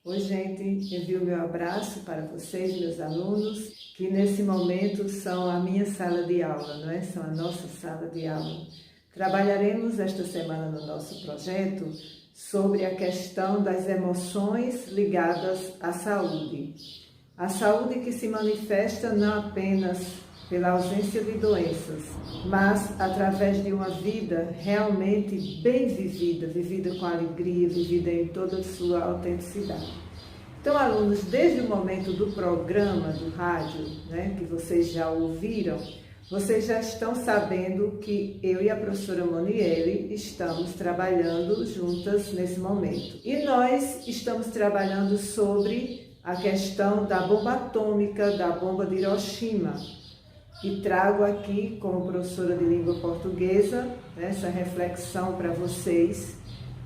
Oi, gente, envio meu abraço para vocês, meus alunos, que nesse momento são a minha sala de aula, não é? São a nossa sala de aula. Trabalharemos esta semana no nosso projeto sobre a questão das emoções ligadas à saúde. A saúde que se manifesta não apenas pela ausência de doenças, mas através de uma vida realmente bem vivida, vivida com alegria, vivida em toda a sua autenticidade. Então, alunos, desde o momento do programa do rádio, né, que vocês já ouviram, vocês já estão sabendo que eu e a professora Moniele estamos trabalhando juntas nesse momento. E nós estamos trabalhando sobre a questão da bomba atômica, da bomba de Hiroshima. E trago aqui, como professora de língua portuguesa, essa reflexão para vocês,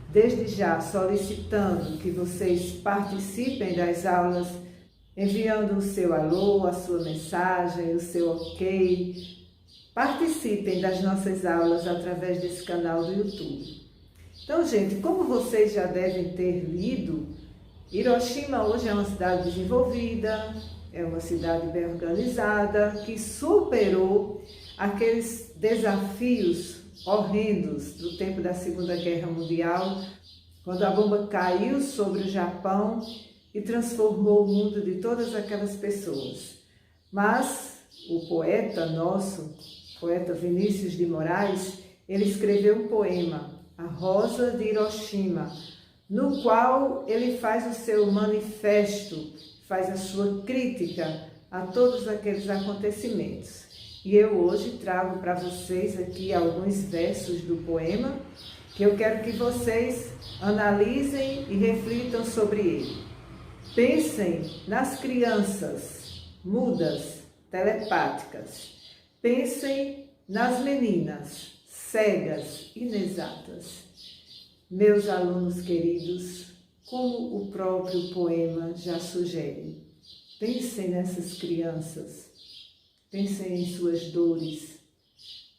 desde já solicitando que vocês participem das aulas, enviando o seu alô, a sua mensagem, o seu ok. Participem das nossas aulas através desse canal do YouTube. Então, gente, como vocês já devem ter lido, Hiroshima hoje é uma cidade desenvolvida, é uma cidade bem organizada, que superou aqueles desafios horrendos do tempo da Segunda Guerra Mundial, quando a bomba caiu sobre o Japão e transformou o mundo de todas aquelas pessoas. Mas o poeta nosso, poeta Vinícius de Moraes, ele escreveu um poema, A Rosa de Hiroshima, no qual ele faz o seu manifesto, faz a sua crítica a todos aqueles acontecimentos. E eu hoje trago para vocês aqui alguns versos do poema, que eu quero que vocês analisem e reflitam sobre ele. Pensem nas crianças mudas, telepáticas. Pensem nas meninas cegas, inexatas. Meus alunos queridos, como o próprio poema já sugere, pensem nessas crianças, pensem em suas dores,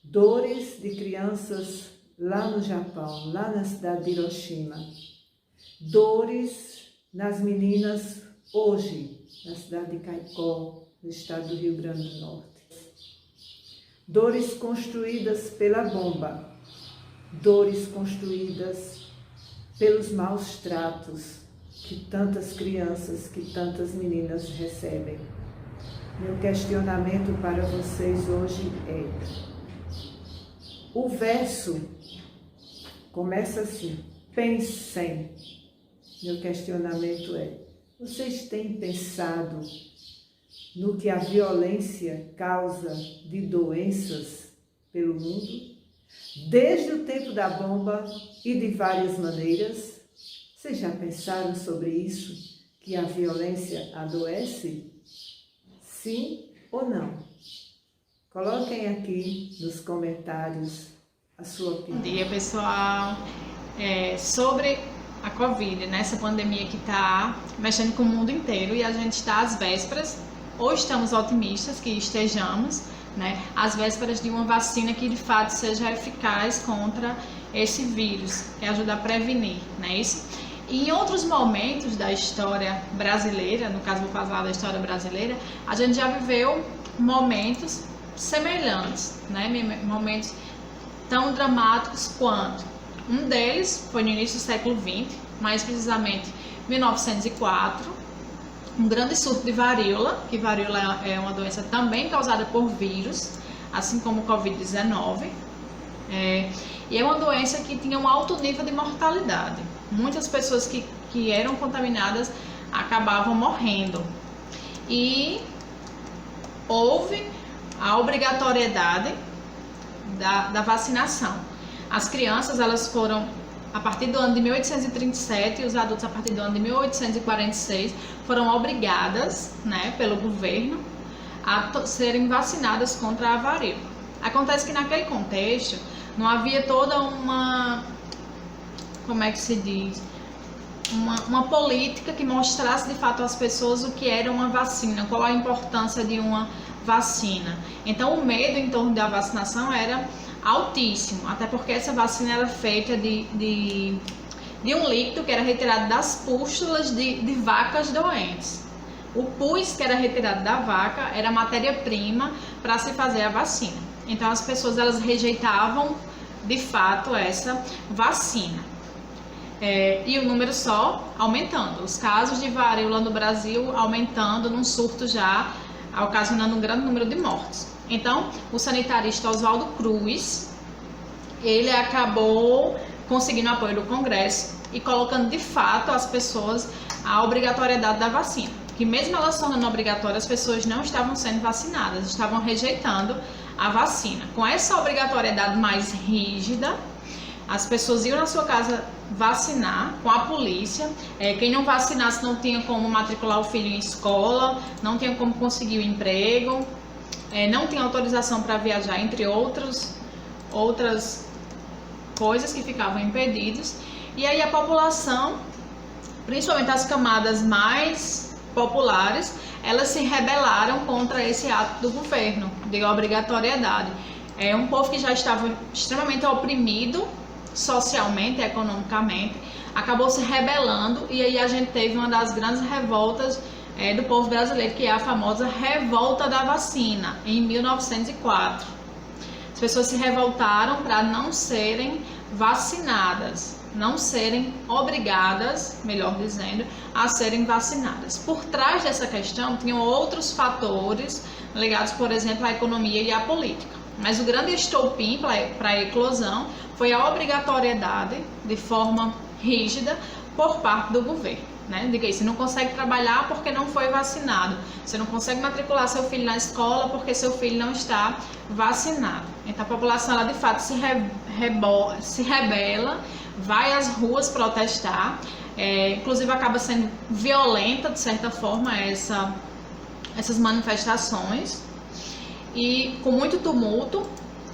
dores de crianças lá no Japão, lá na cidade de Hiroshima, dores nas meninas hoje, na cidade de Caicó, no estado do Rio Grande do Norte, dores construídas pela bomba, dores construídas pelos maus tratos que tantas crianças, que tantas meninas recebem. Meu questionamento para vocês hoje é: o verso começa assim, pensem. Meu questionamento é: vocês têm pensado no que a violência causa de doenças pelo mundo? Desde o tempo da bomba e de várias maneiras, vocês já pensaram sobre isso? Que a violência adoece? Sim ou não? Coloquem aqui nos comentários a sua opinião. Bom dia, pessoal. Sobre a Covid, né? Essa pandemia que está mexendo com o mundo inteiro, e a gente está às vésperas, ou estamos otimistas que estejamos, né, às vésperas de uma vacina que de fato seja eficaz contra esse vírus, que ajuda a prevenir, não é isso? E em outros momentos da história brasileira, no caso vou falar da história brasileira, a gente já viveu momentos semelhantes, né, momentos tão dramáticos quanto. Um deles foi no início do século XX, mais precisamente 1904, um grande surto de varíola, que varíola é uma doença também causada por vírus, assim como o Covid-19. E é uma doença que tinha um alto nível de mortalidade. Muitas pessoas que eram contaminadas acabavam morrendo. E houve a obrigatoriedade da vacinação. As crianças, elas foram, a partir do ano de 1837, e os adultos a partir do ano de 1846, foram obrigadas, né, pelo governo a serem vacinadas contra a varíola. Acontece que naquele contexto não havia toda uma, como é que se diz, uma política que mostrasse de fato às pessoas o que era uma vacina, qual a importância de uma vacina. Então o medo em torno da vacinação era altíssimo, até porque essa vacina era feita de de um líquido que era retirado das pústulas de vacas doentes. O pus que era retirado da vaca era a matéria-prima para se fazer a vacina. Então as pessoas elas rejeitavam de fato essa vacina. E o número só aumentando, os casos de varíola no Brasil aumentando num surto já, ocasionando um grande número de mortes. Então, o sanitarista Oswaldo Cruz, ele acabou conseguindo apoio do Congresso e colocando de fato as pessoas a obrigatoriedade da vacina, que mesmo ela se tornando obrigatória, as pessoas não estavam sendo vacinadas, estavam rejeitando a vacina. Com essa obrigatoriedade mais rígida, as pessoas iam na sua casa vacinar com a polícia. Quem não vacinasse não tinha como matricular o filho em escola, não tinha como conseguir o emprego, não tinha autorização para viajar, entre outras coisas que ficavam impedidas. E aí a população, principalmente as camadas mais populares, elas se rebelaram contra esse ato do governo de obrigatoriedade. É um povo que já estava extremamente oprimido socialmente, economicamente, acabou se rebelando, e aí a gente teve uma das grandes revoltas do povo brasileiro, que é a famosa Revolta da Vacina, em 1904. As pessoas se revoltaram para não serem vacinadas, não serem obrigadas, melhor dizendo, a serem vacinadas. Por trás dessa questão tinham outros fatores ligados, por exemplo, à economia e à política. Mas o grande estopim para a eclosão foi a obrigatoriedade, de forma rígida, por parte do governo. De que você não consegue trabalhar porque não foi vacinado, você não consegue matricular seu filho na escola porque seu filho não está vacinado. Então a população ela, de fato se rebela, vai às ruas protestar, inclusive acaba sendo violenta de certa forma essas manifestações, e com muito tumulto,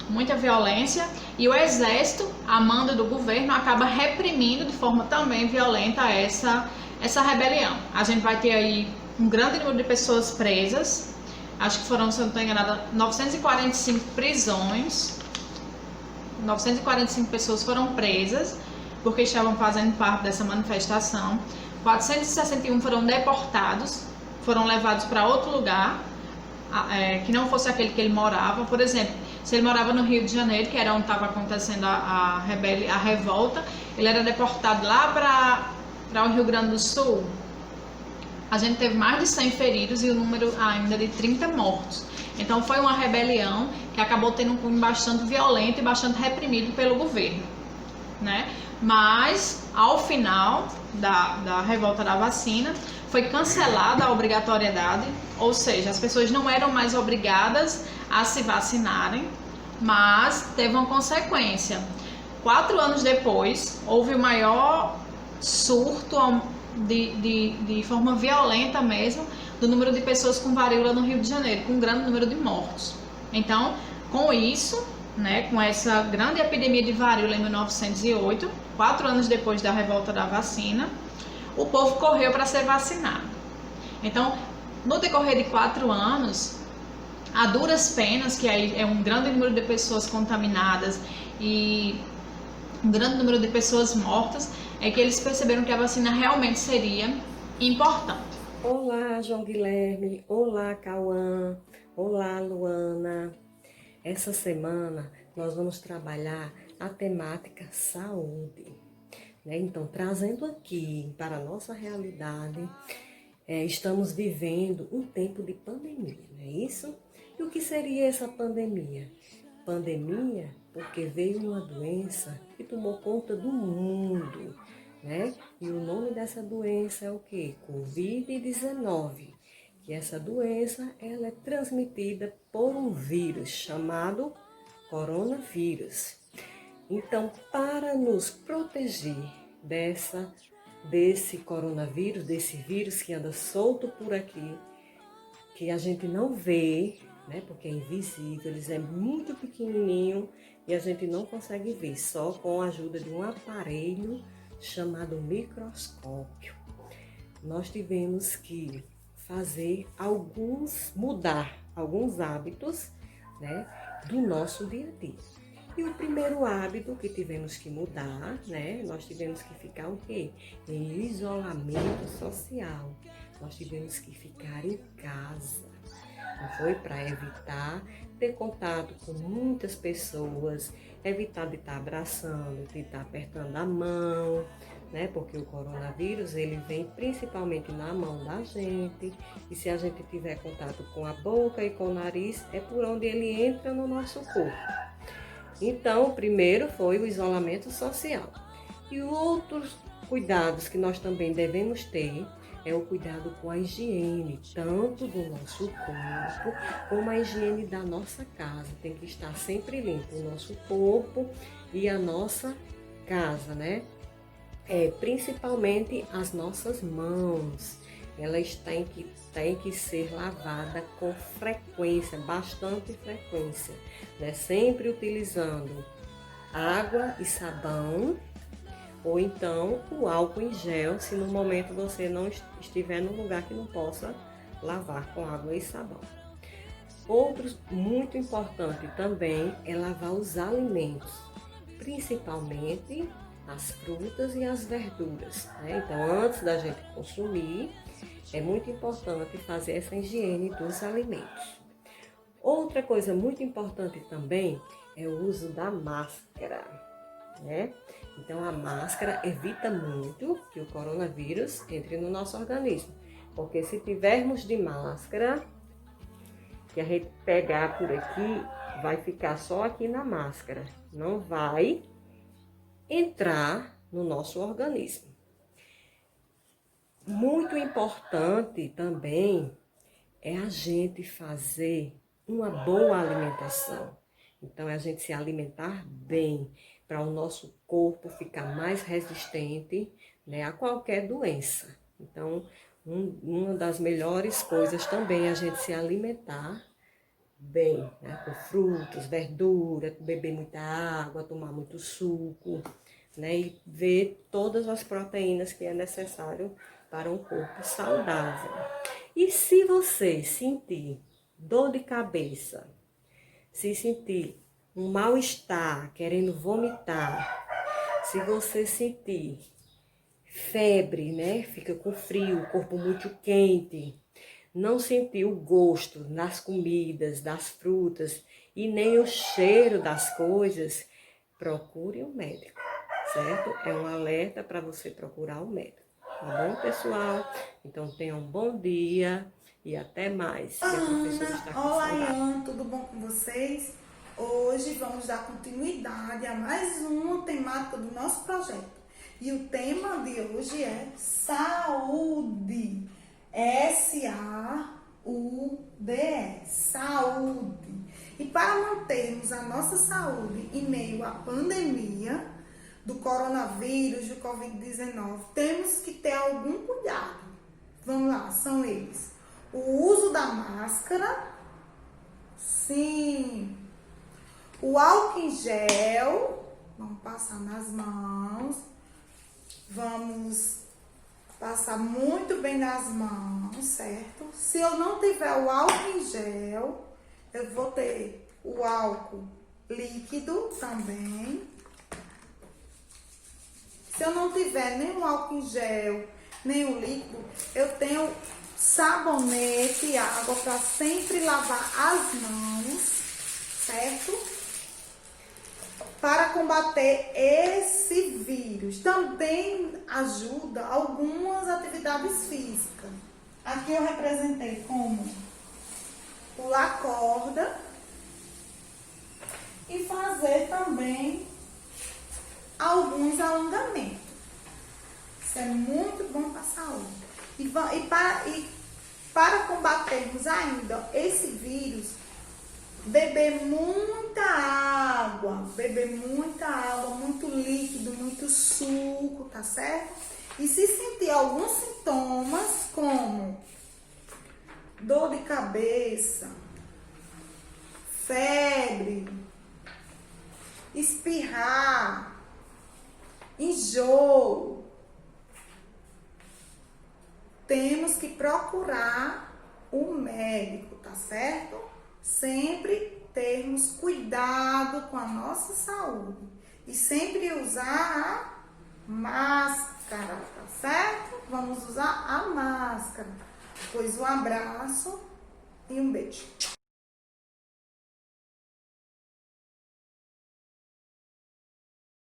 muita violência, e o exército, a mando do governo, acaba reprimindo de forma também violenta essa rebelião. A gente vai ter aí um grande número de pessoas presas, acho que foram, se eu não estou enganada, 945 prisões, 945 pessoas foram presas porque estavam fazendo parte dessa manifestação, 461 foram deportados, foram levados para outro lugar, que não fosse aquele que ele morava. Por exemplo, se ele morava no Rio de Janeiro, que era onde estava acontecendo a revolta, ele era deportado lá para o Rio Grande do Sul. A gente teve mais de 100 feridos e o número ainda de 30 mortos. Então foi uma rebelião que acabou tendo um cunho bastante violento e bastante reprimido pelo governo, Mas, ao final da revolta da vacina, foi cancelada a obrigatoriedade, ou seja, as pessoas não eram mais obrigadas a se vacinarem, mas teve uma consequência. 4 anos depois, houve o maior surto de forma violenta mesmo, do número de pessoas com varíola no Rio de Janeiro, com um grande número de mortos. Então, com isso, com essa grande epidemia de varíola em 1908, 4 anos depois da revolta da vacina, o povo correu para ser vacinado. Então, no decorrer de 4 anos, a duras penas, que aí é um grande número de pessoas contaminadas e um grande número de pessoas mortas, é que eles perceberam que a vacina realmente seria importante. Olá, João Guilherme. Olá, Cauã. Olá, Luana. Essa semana nós vamos trabalhar a temática saúde. Então, trazendo aqui para a nossa realidade, estamos vivendo um tempo de pandemia, não é isso? E o que seria essa pandemia? Pandemia porque veio uma doença que tomou conta do mundo, E o nome dessa doença é o quê? Covid-19. Que essa doença ela é transmitida por um vírus chamado coronavírus. Então, para nos proteger desse coronavírus, desse vírus que anda solto por aqui, que a gente não vê, porque é invisível, eles é muito pequenininho e a gente não consegue ver, só com a ajuda de um aparelho chamado microscópio. Nós tivemos que mudar alguns hábitos, do nosso dia a dia. E o primeiro hábito que tivemos que mudar, né? Nós tivemos que ficar o quê? Em isolamento social. Nós tivemos que ficar em casa. Não foi? Para evitar ter contato com muitas pessoas, evitar de estar abraçando, de estar apertando a mão, né? Porque o coronavírus, ele vem principalmente na mão da gente, e se a gente tiver contato com a boca e com o nariz, é por onde ele entra no nosso corpo. Então, o primeiro foi o isolamento social. E outros cuidados que nós também devemos ter é o cuidado com a higiene, tanto do nosso corpo, como a higiene da nossa casa. Tem que estar sempre limpo o nosso corpo e a nossa casa, né? Principalmente as nossas mãos. Elas têm que ser lavadas com frequência, bastante frequência, né? Sempre utilizando água e sabão, ou então o álcool em gel, se no momento você não estiver num lugar que não possa lavar com água e sabão. Outro muito importante também é lavar os alimentos, principalmente as frutas e as verduras, né? Então, antes da gente consumir, é muito importante fazer essa higiene dos alimentos. Outra coisa muito importante também é o uso da máscara, né? Então, a máscara evita muito que o coronavírus entre no nosso organismo, porque se tivermos de máscara, que a gente pegar por aqui, vai ficar só aqui na máscara, não vai entrar no nosso organismo. Muito importante também é a gente fazer uma boa alimentação. Então, é a gente se alimentar bem, para o nosso corpo ficar mais resistente, né, a qualquer doença. Então, uma das melhores coisas também é a gente se alimentar bem, né, com frutas, verduras, beber muita água, tomar muito suco, né, e ver todas as proteínas que é necessário para um corpo saudável. E se você sentir dor de cabeça, se sentir um mal-estar, querendo vomitar, se você sentir febre, né, fica com frio, o corpo muito quente, não sentir o gosto das comidas, das frutas e nem o cheiro das coisas, procure um médico, certo? É um alerta para você procurar um médico. Tá bom, pessoal? Então, tenham um bom dia e até mais. Olá, Ian, tudo bom com vocês? Hoje vamos dar continuidade a mais uma temática do nosso projeto. E o tema de hoje é saúde. S-A-U-D-E, saúde. E para mantermos a nossa saúde em meio à pandemia do coronavírus, do Covid-19, temos que ter algum cuidado. Vamos lá, são eles: o uso da máscara, sim, o álcool em gel, vamos passar nas mãos, vamos passar muito bem nas mãos, certo? Se eu não tiver o álcool em gel, eu vou ter o álcool líquido também. Se eu não tiver nem o álcool em gel, nem o líquido, eu tenho sabonete e água para sempre lavar as mãos, certo? Para combater esse vírus. Também ajuda algumas atividades físicas. Aqui eu representei como pular corda e fazer também alguns alongamentos. Isso é muito bom para a saúde. E para combatermos ainda esse vírus, beber muita água, muito líquido, muito suco, tá certo? E se sentir alguns sintomas como dor de cabeça, febre, espirrar, enjoo, temos que procurar um médico, tá certo? Sempre termos cuidado com a nossa saúde e sempre usar a máscara, tá certo? Vamos usar a máscara. Pois um abraço e um beijo.